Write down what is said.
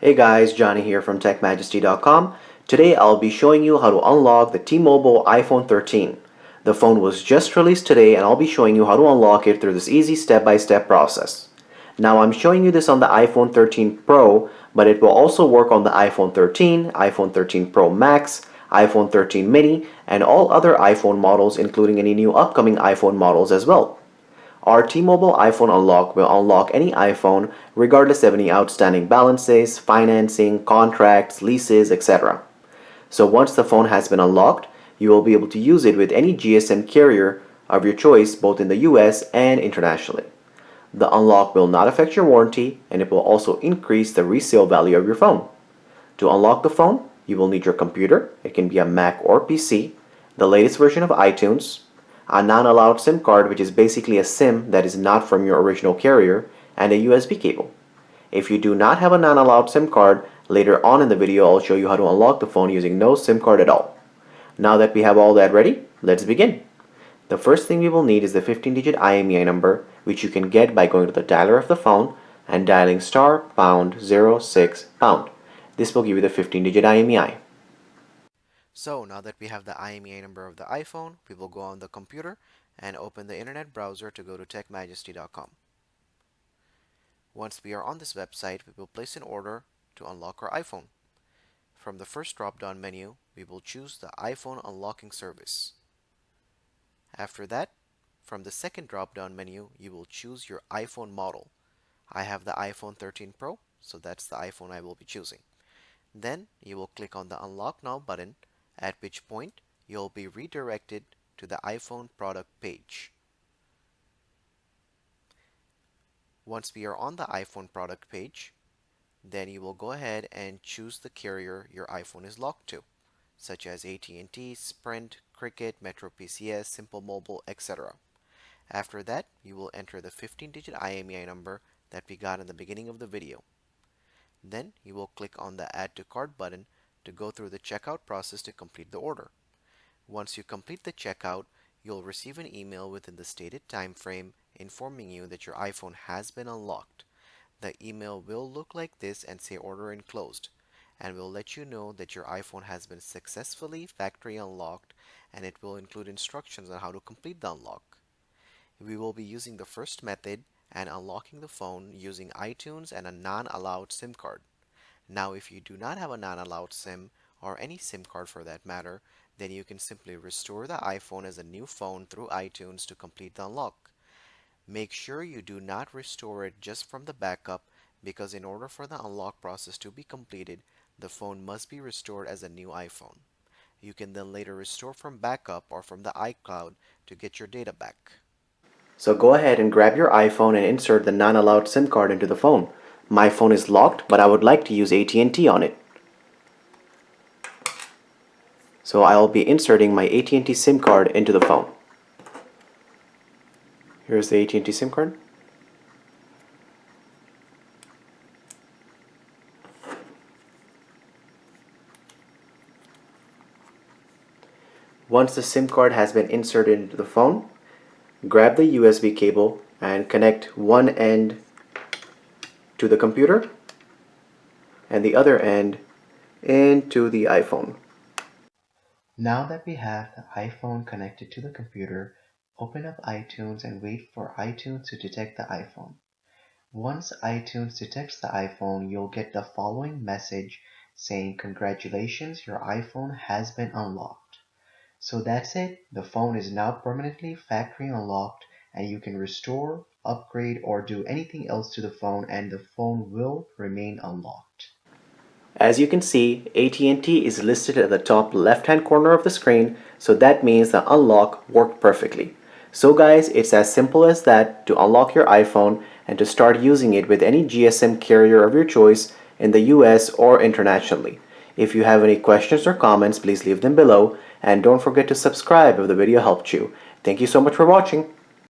Hey guys, Johnny here from TechMajesty.com. Today I'll be showing you how to unlock the T-Mobile iPhone 13. The phone was just released today and I'll be showing you how to unlock it through this easy step-by-step process. Now I'm showing you this on the iPhone 13 Pro, but it will also work on the iPhone 13, iPhone 13 Pro Max, iPhone 13 mini, and all other iPhone models, including any new upcoming iPhone models as well. Our T-Mobile iPhone Unlock will unlock any iPhone regardless of any outstanding balances, financing, contracts, leases, etc. So once the phone has been unlocked, you will be able to use it with any GSM carrier of your choice both in the US and internationally. The unlock will not affect your warranty and it will also increase the resale value of your phone. To unlock the phone, you will need your computer, it can be a Mac or PC, the latest version of iTunes, a non-allowed SIM card, which is basically a SIM that is not from your original carrier, and a USB cable. If you do not have a non-allowed SIM card, later on in the video I'll show you how to unlock the phone using no SIM card at all. Now that we have all that ready, let's begin. The first thing we will need is the 15-digit IMEI number, which you can get by going to the dialer of the phone and dialing *#06#. This will give you the 15-digit IMEI. So now that we have the IMEI number of the iPhone, we will go on the computer and open the internet browser to go to TechMajesty.com. Once we are on this website, we will place an order to unlock our iPhone. From the first drop-down menu, we will choose the iPhone unlocking service. After that, from the second drop-down menu, you will choose your iPhone model. I have the iPhone 13 Pro, so that's the iPhone I will be choosing. Then you will click on the Unlock Now button, at which point you'll be redirected to the iPhone product page. Once we are on the iPhone product page, then you will go ahead and choose the carrier your iPhone is locked to, such as AT&T, Sprint, Cricket, Metro PCS, Simple Mobile, etc. After that, you will enter the 15-digit IMEI number that we got in the beginning of the video. Then you will click on the Add to Cart button to go through the checkout process to complete the order. Once you complete the checkout, you'll receive an email within the stated time frame informing you that your iPhone has been unlocked. The email will look like this and say order enclosed, and will let you know that your iPhone has been successfully factory unlocked, and it will include instructions on how to complete the unlock. We will be using the first method and unlocking the phone using iTunes and a non-allowed SIM card. Now if you do not have a non-allowed SIM, or any SIM card for that matter, then you can simply restore the iPhone as a new phone through iTunes to complete the unlock. Make sure you do not restore it just from the backup, because in order for the unlock process to be completed, the phone must be restored as a new iPhone. You can then later restore from backup or from the iCloud to get your data back. So go ahead and grab your iPhone and insert the non-allowed SIM card into the phone. My phone is locked, but I would like to use AT&T on it. So I'll be inserting my AT&T SIM card into the phone. Here's the AT&T SIM card. Once the SIM card has been inserted into the phone, grab the USB cable and connect one end to the computer and the other end into the iPhone. Now that we have the iPhone connected to the computer, open up iTunes and wait for iTunes to detect the iPhone. Once iTunes detects the iPhone, you'll get the following message saying, "Congratulations, your iPhone has been unlocked." So that's it. The phone is now permanently factory unlocked, and you can restore, upgrade, or do anything else to the phone, and the phone will remain unlocked. As you can see, AT&T is listed at the top left-hand corner of the screen, so that means the unlock worked perfectly. So guys, it's as simple as that to unlock your iPhone and to start using it with any GSM carrier of your choice in the US or internationally. If you have any questions or comments, please leave them below, and don't forget to subscribe if the video helped you. Thank you so much for watching.